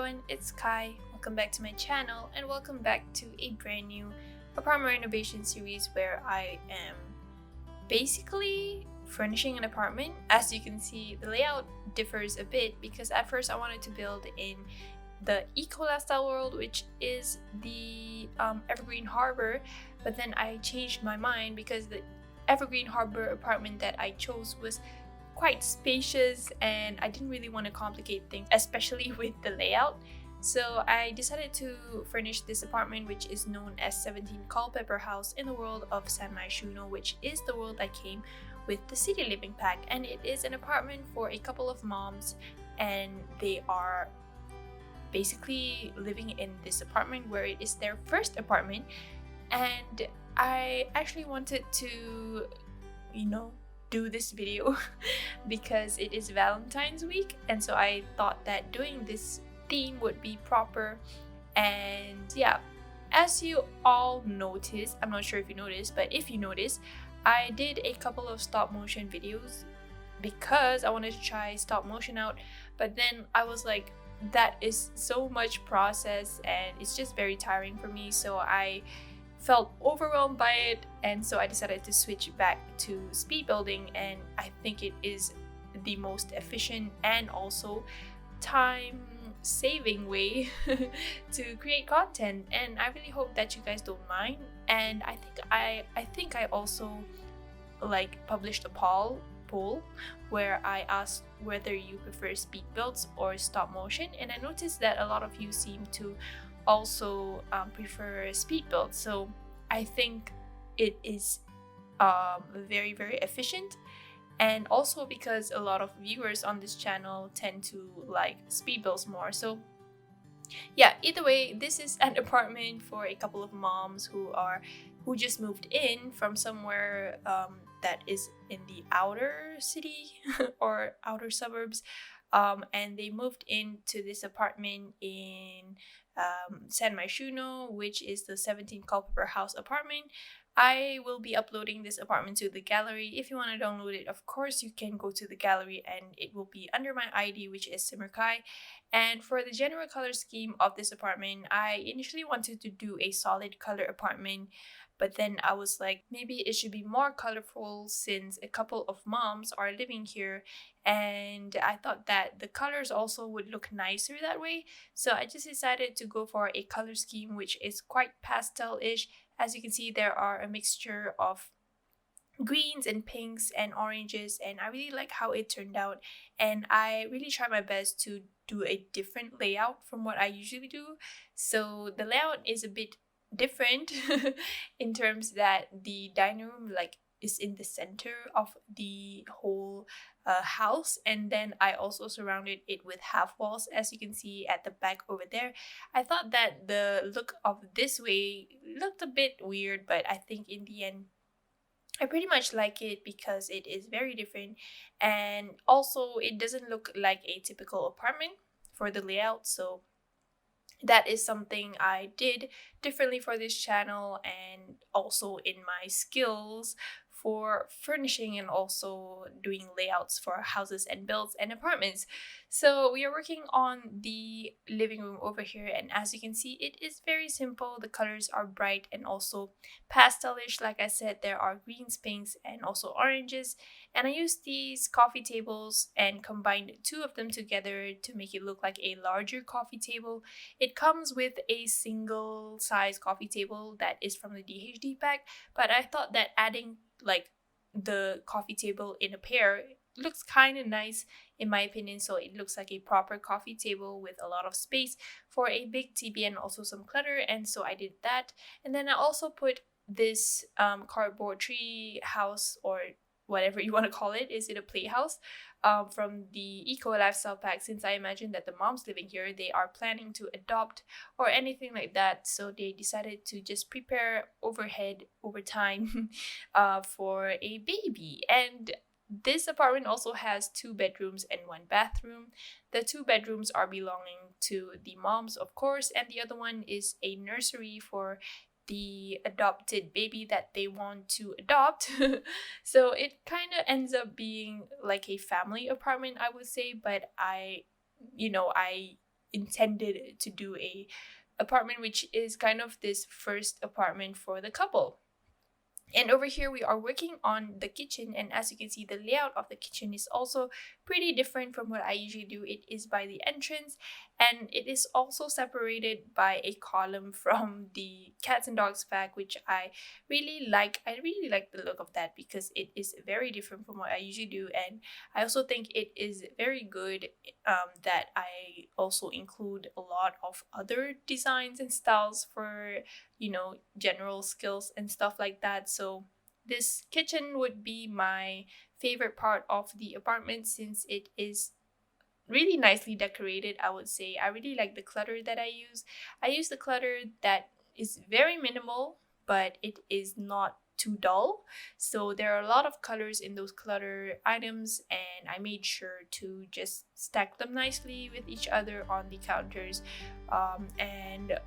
everyone, it's Kai. Welcome back to my channel and welcome back to a brand new apartment renovation series where I am basically furnishing an apartment. As you can see, the layout differs a bit because at first I wanted to build in the eco lifestyle world, which is the Evergreen Harbor, but then I changed my mind because the Evergreen Harbor apartment that I chose was quite spacious and I didn't really want to complicate things, especially with the layout. So I decided to furnish this apartment, which is known as 17 Culpeper House in the world of San Myshuno, which is the world that came with the City Living Pack. And it is an apartment for a couple of moms, and they are basically living in this apartment where it is their first apartment. And I actually wanted to, do this video because it is Valentine's week, and so I thought that doing this theme would be proper. And yeah, as you all noticed, I'm not sure if you noticed, but if you noticed, I did a couple of stop motion videos because I wanted to try stop motion out, but then I was like, that is so much process and it's just very tiring for me, so I felt overwhelmed by it, and so I decided to switch back to speed building, and I think it is the most efficient and also time saving way to create content, and I really hope that you guys don't mind. And I think I also published a poll where I asked whether you prefer speed builds or stop motion, and I noticed that a lot of you seem to also prefer speed builds. So I think it is very efficient, and also because a lot of viewers on this channel tend to like speed builds more. So yeah, either way, this is an apartment for a couple of moms who just moved in from somewhere that is in the outer city or outer suburbs, and they moved into this apartment in San Myshuno, which is the 17 Culpeper House apartment. I will be uploading this apartment to the gallery. If you want to download it, of course you can go to the gallery, and it will be under my ID, which is simmerkhai. And for the general color scheme of this apartment, I initially wanted to do a solid color apartment, but then I was like, maybe it should be more colorful since a couple of moms are living here, and I thought that the colors also would look nicer that way. So I just decided to go for a color scheme which is quite pastel-ish. As you can see, there are a mixture of greens and pinks and oranges, and I really like how it turned out, and I really tried my best to do a different layout from what I usually do. So the layout is a bit different in terms that the dining room is in the center of the whole house, and then I also surrounded it with half walls, as you can see at the back over there. I thought that the look of this way looked a bit weird, but I think in the end I pretty much like it because it is very different, and also it doesn't look like a typical apartment for the layout. So that is something I did differently for this channel, and also in my skills for furnishing and also doing layouts for houses and builds and apartments. So we are working on the living room over here, and as you can see, it is very simple. The colors are bright and also pastelish. Like I said, there are greens, pinks, and also oranges, and I used these coffee tables and combined two of them together to make it look like a larger coffee table. It comes with a single size coffee table that is from the DHD pack, but I thought that adding the coffee table in a pair looks kind of nice in my opinion. So it looks like a proper coffee table with a lot of space for a big TV and also some clutter, and so I did that. And then I also put this cardboard tree house, or whatever you want to call it. Is it a playhouse? From the Eco Lifestyle Pack, since I imagine that the moms living here, they are planning to adopt or anything like that. So they decided to just prepare overhead over time for a baby. And this apartment also has 2 bedrooms and 1 bathroom. The 2 bedrooms are belonging to the moms, of course, and the other one is a nursery for the adopted baby that they want to adopt. So it kind of ends up being like a family apartment, I would say, but I intended to do a apartment, which is kind of this first apartment for the couple. And over here we are working on the kitchen, and as you can see, the layout of the kitchen is also pretty different from what I usually do. It is by the entrance, and it is also separated by a column from the cats and dogs pack, which I really like. I really like the look of that because it is very different from what I usually do, and I also think it is very good that I also include a lot of other designs and styles for general skills and stuff like that. So this kitchen would be my favorite part of the apartment since it is really nicely decorated. I would say I really like the clutter that I use the clutter that is very minimal, but it is not too dull. So there are a lot of colors in those clutter items, and I made sure to just stack them nicely with each other on the counters. And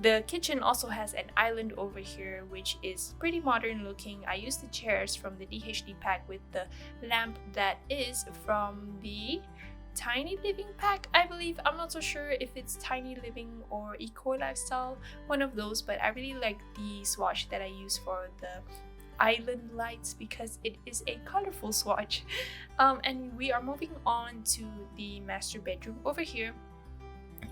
the kitchen also has an island over here, which is pretty modern looking. I used the chairs from the DHD pack with the lamp that is from the Tiny Living pack, I believe. I'm not so sure if it's Tiny Living or Eco Lifestyle, one of those, but I really like the swatch that I use for the island lights because it is a colorful swatch. And we are moving on to the master bedroom over here.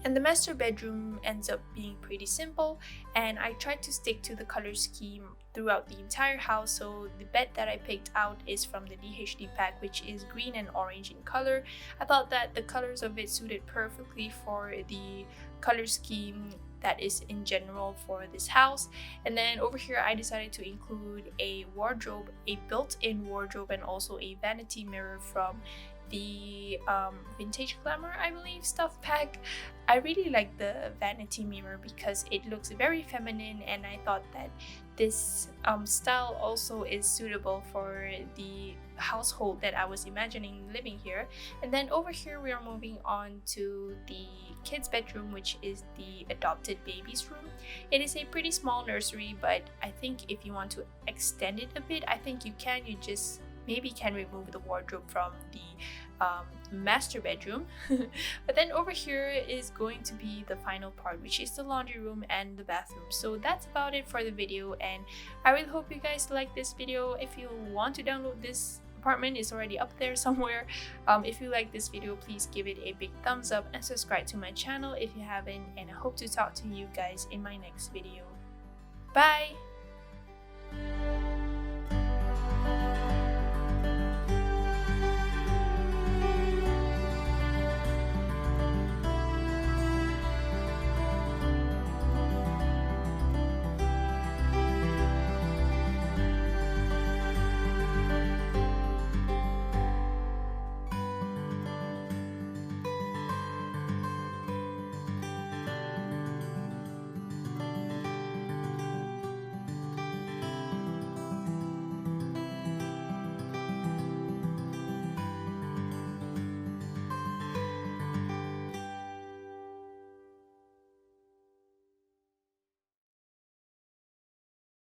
And the master bedroom ends up being pretty simple, and I tried to stick to the color scheme throughout the entire house. So the bed that I picked out is from the DHD pack, which is green and orange in color. I thought that the colors of it suited perfectly for the color scheme that is in general for this house. And then over here I decided to include a wardrobe, a built-in wardrobe, and also a vanity mirror from the Vintage Glamour, I believe, stuff pack. I really like the vanity mirror because it looks very feminine, and I thought that this style also is suitable for the household that I was imagining living here. And then over here we are moving on to the kids bedroom, which is the adopted baby's room. It is a pretty small nursery, but I think if you want to extend it a bit, I think you can. You just maybe can remove the wardrobe from the master bedroom. But then over here is going to be the final part, which is the laundry room and the bathroom. So that's about it for the video, and I really hope you guys like this video. If you want to download this apartment, it's already up there somewhere. If you like this video, please give it a big thumbs up and subscribe to my channel if you haven't, and I hope to talk to you guys in my next video. Bye!